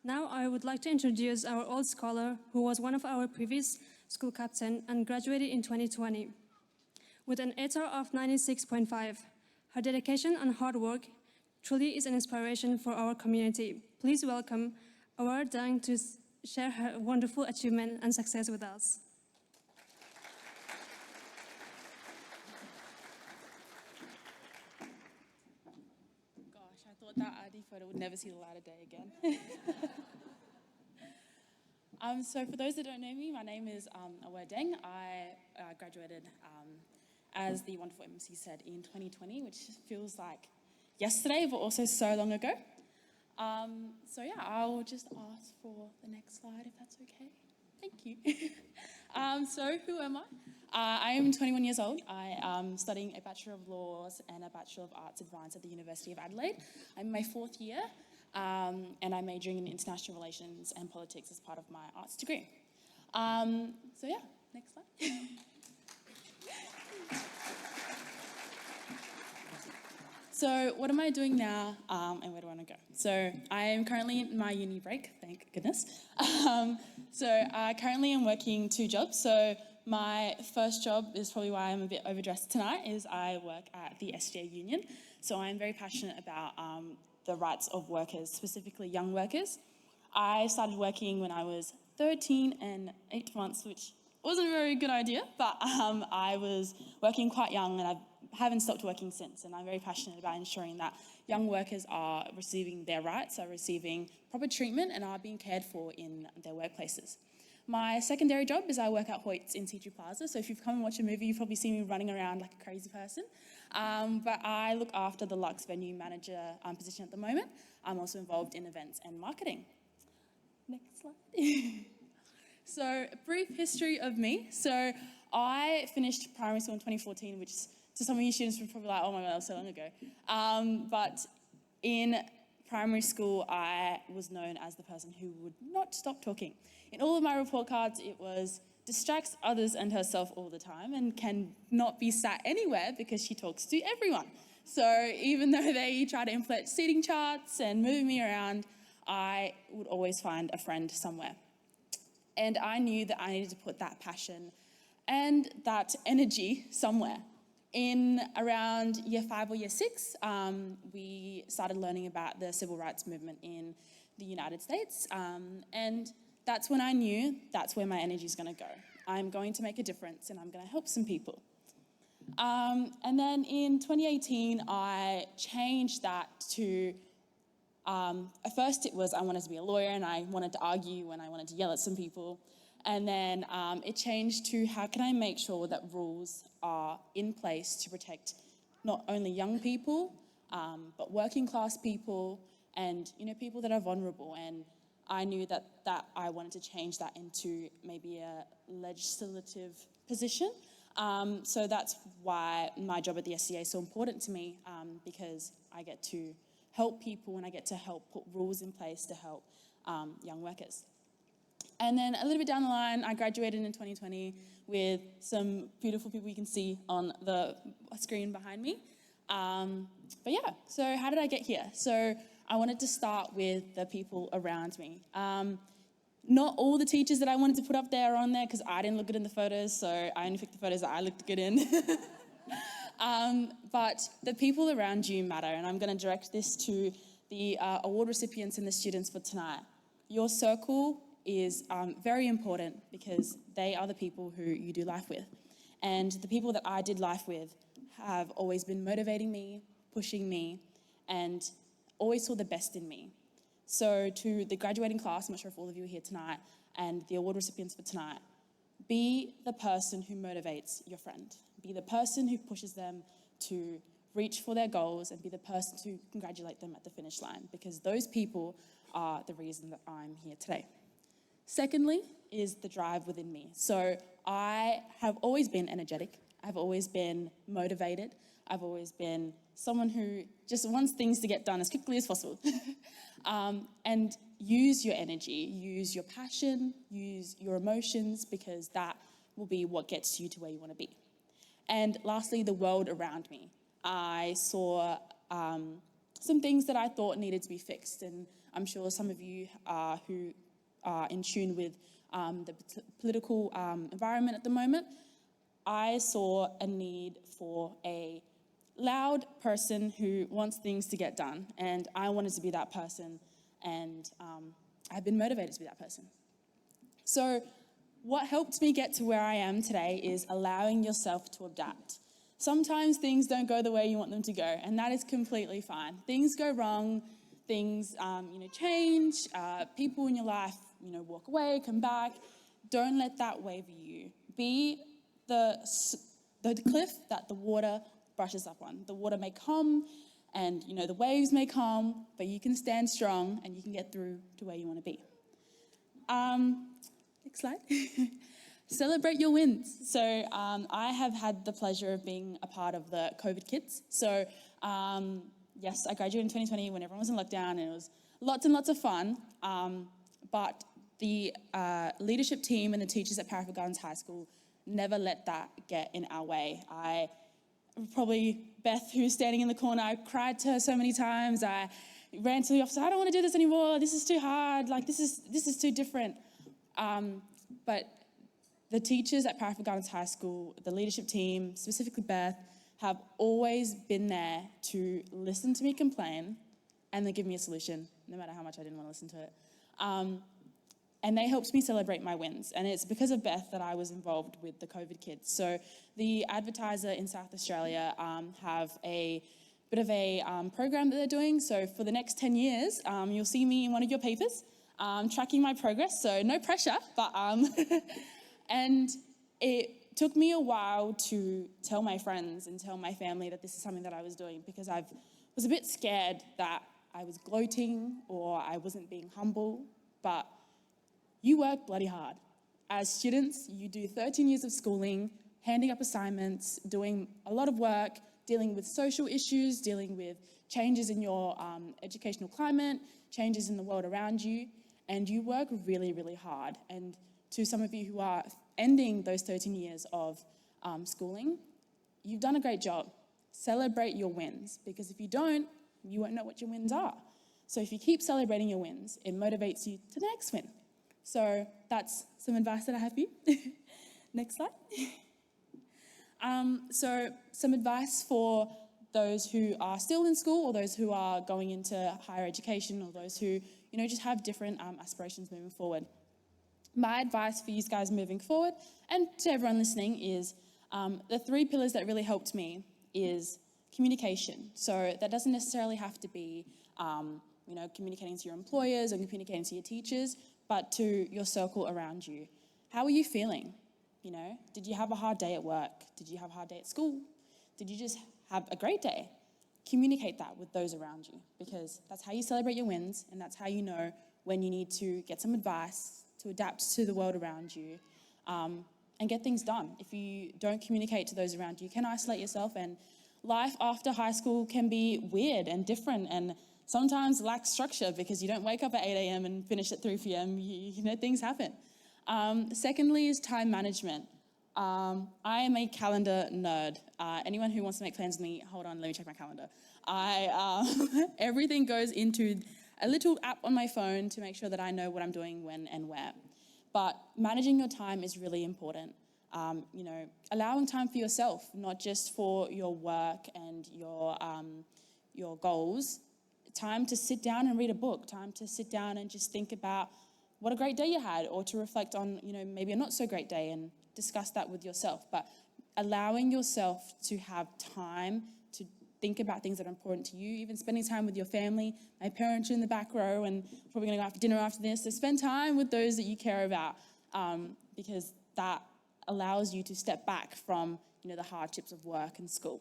Now I would like to introduce our old scholar who was one of our previous school captain and graduated in 2020 with an ATAR of 96.5. Her dedication and hard work truly is an inspiration for our community. Please welcome Awar Dang to share her wonderful achievement and success with us. Gosh, I thought that ID photo would never see the light of day again. So for those that don't know me, my name is Awar Deng. I graduated, as the wonderful MC said, in 2020, which feels like yesterday, but also so long ago. So yeah, I'll just ask for the next slide, if that's okay. Thank you. So who am I? I am 21 years old. I am studying a Bachelor of Laws and a Bachelor of Arts Advanced at the University of Adelaide. I'm in my 4th year, and I'm majoring in International Relations and Politics as part of my arts degree. So yeah, next slide. So what am I doing now, and where do I want to go? So I am currently in my uni break, thank goodness. So I currently am working 2 jobs. So my first job is probably why I'm a bit overdressed tonight, is I work at the SGA Union. So I'm very passionate about the rights of workers, specifically young workers. I started working when I was 13 and 8 months, which wasn't a very good idea, but I was working quite young and I haven't stopped working since, and I'm very passionate about ensuring that young workers are receiving their rights, are receiving proper treatment and are being cared for in their workplaces. My secondary job is I work at Hoyts in Tea Tree Plaza, so if you've come and watched a movie, you've probably seen me running around like a crazy person. But I look after the Lux venue manager position at the moment. I'm also involved in events and marketing. Next slide. So, a brief history of me. So, I finished primary school in 2014, which to some of you students were probably like, oh my God, that was so long ago. But in primary school, I was known as the person who would not stop talking. In all of my report cards, it was distracts others and herself all the time and can not be sat anywhere because she talks to everyone. So even though they try to inflate seating charts and move me around, I would always find a friend somewhere. And I knew that I needed to put that passion and that energy somewhere. In around year 5 or year 6, we started learning about the civil rights movement in the United States. And that's when I knew that's where my energy is going to go. I'm going to make a difference and I'm going to help some people. And then in 2018, I changed that to, at first it was I wanted to be a lawyer and I wanted to argue and I wanted to yell at some people. And then it changed to how can I make sure that rules are in place to protect not only young people, but working class people and people that are vulnerable. And I knew that I wanted to change that into maybe a legislative position. So that's why my job at the SCA is so important to me, because I get to help people and I get to help put rules in place to help young workers. And then a little bit down the line, I graduated in 2020 with some beautiful people you can see on the screen behind me. But yeah, so how did I get here? So I wanted to start with the people around me. Not all the teachers that I wanted to put up there are on there because I didn't look good in the photos, so I only picked the photos that I looked good in. But the people around you matter, and I'm going to direct this to the award recipients and the students for tonight. Your circle is very important because they are the people who you do life with. And the people that I did life with have always been motivating me, pushing me, and always saw the best in me. So to the graduating class, I'm not sure if all of you are here tonight, and the award recipients for tonight, be the person who motivates your friend. Be the person who pushes them to reach for their goals and be the person to congratulate them at the finish line, because those people are the reason that I'm here today. Secondly is the drive within me. So I have always been energetic. I've always been motivated. I've always been someone who just wants things to get done as quickly as possible. And use your energy, use your passion, use your emotions, because that will be what gets you to where you want to be. And lastly, the world around me. I saw some things that I thought needed to be fixed, and I'm sure some of you who are in tune with the political environment at the moment, I saw a need for a loud person who wants things to get done, and I wanted to be that person, and I've been motivated to be that person. So what helped me get to where I am today is allowing yourself to adapt. Sometimes things don't go the way you want them to go, and that is completely fine. Things go wrong, things change, people in your life walk away, come back. Don't let that waver you. Be the cliff that the water brushes up on. The water may come and the waves may come, but you can stand strong and you can get through to where you want to be. Next slide. Celebrate your wins. So I have had the pleasure of being a part of the COVID Kids. So yes, I graduated in 2020 when everyone was in lockdown, and it was lots and lots of fun. But the leadership team and the teachers at Parafield Gardens High School never let that get in our way. Probably Beth, who's standing in the corner, I cried to her so many times. I ran to the office, I don't want to do this anymore. This is too hard. Like, this is too different. But the teachers at Parafield Gardens High School, the leadership team, specifically Beth, have always been there to listen to me complain and then give me a solution, no matter how much I didn't want to listen to it. And they helped me celebrate my wins. And it's because of Beth that I was involved with the COVID Kids. So the Advertiser in South Australia have a bit of a program that they're doing. So for the next 10 years, you'll see me in one of your papers tracking my progress. So no pressure, but and it took me a while to tell my friends and tell my family that this is something that I was doing, because I was a bit scared that I was gloating or I wasn't being humble. But you work bloody hard. As students, you do 13 years of schooling, handing up assignments, doing a lot of work, dealing with social issues, dealing with changes in your educational climate, changes in the world around you, and you work really, really hard. And to some of you who are ending those 13 years of schooling, you've done a great job. Celebrate your wins, because if you don't, you won't know what your wins are. So if you keep celebrating your wins, it motivates you to the next win. So that's some advice that I have for you. Next slide. So some advice for those who are still in school, or those who are going into higher education, or those who just have different aspirations moving forward. My advice for you guys moving forward, and to everyone listening, is the 3 pillars that really helped me is communication. So that doesn't necessarily have to be communicating to your employers or communicating to your teachers, but to your circle around you. How are you feeling? Did you have a hard day at work? Did you have a hard day at school? Did you just have a great day? Communicate that with those around you, because that's how you celebrate your wins, and that's how you know when you need to get some advice to adapt to the world around you and get things done. If you don't communicate to those around you, you can isolate yourself, and life after high school can be weird and different, and sometimes lack structure, because you don't wake up at 8 a.m. and finish at 3 p.m. Things happen. Secondly is time management. I am a calendar nerd. Anyone who wants to make plans with me, hold on, let me check my calendar. Everything goes into a little app on my phone to make sure that I know what I'm doing when and where. But managing your time is really important. Allowing time for yourself, not just for your work and your goals. Time to sit down and read a book, time to sit down and just think about what a great day you had, or to reflect on, maybe a not so great day and discuss that with yourself. But allowing yourself to have time to think about things that are important to you, even spending time with your family. My parents are in the back row and probably going to go out for dinner after this. So spend time with those that you care about, because that allows you to step back from, the hardships of work and school.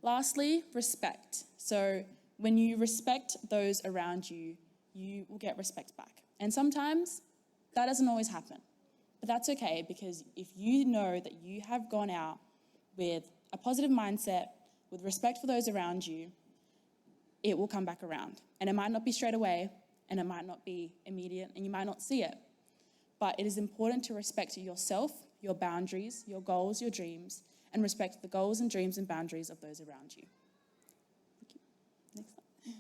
Lastly, respect. So when you respect those around you, you will get respect back. And sometimes that doesn't always happen. But that's okay, because if you know that you have gone out with a positive mindset, with respect for those around you, it will come back around. And it might not be straight away, and it might not be immediate, and you might not see it. But it is important to respect yourself, your boundaries, your goals, your dreams, and respect the goals and dreams and boundaries of those around you. Thank you. Next slide.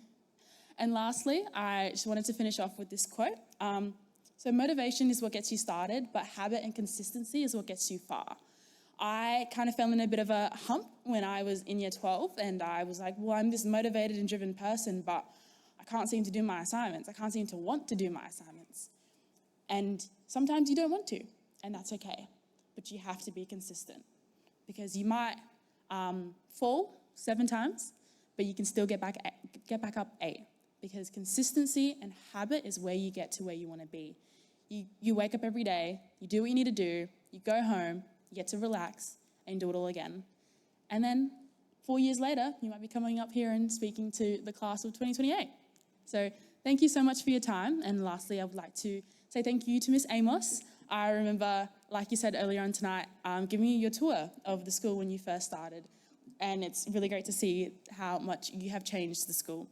And lastly, I just wanted to finish off with this quote. So motivation is what gets you started, but habit and consistency is what gets you far. I kind of fell in a bit of a hump when I was in year 12, and I was like, well, I'm this motivated and driven person, but I can't seem to do my assignments. I can't seem to want to do my assignments. And sometimes you don't want to, and that's okay. But you have to be consistent, because you might fall 7 times, but you can still get back up 8. Because consistency and habit is where you get to where you want to be. You wake up every day, you do what you need to do, you go home, you get to relax, and do it all again. And then 4 years later, you might be coming up here and speaking to the class of 2028. So thank you so much for your time. And lastly, I would like to say thank you to Miss Amos. I remember, like you said earlier on tonight, giving you your tour of the school when you first started. And it's really great to see how much you have changed the school.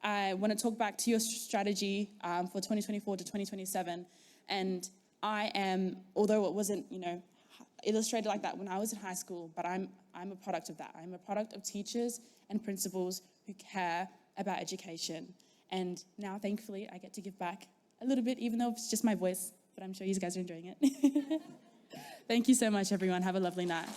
I want to talk back to your strategy for 2024 to 2027. And I am, although it wasn't, illustrated like that when I was in high school, but I'm a product of that. I'm a product of teachers and principals who care about education. And now, thankfully, I get to give back a little bit, even though it's just my voice, but I'm sure you guys are enjoying it. Thank you so much, everyone. Have a lovely night.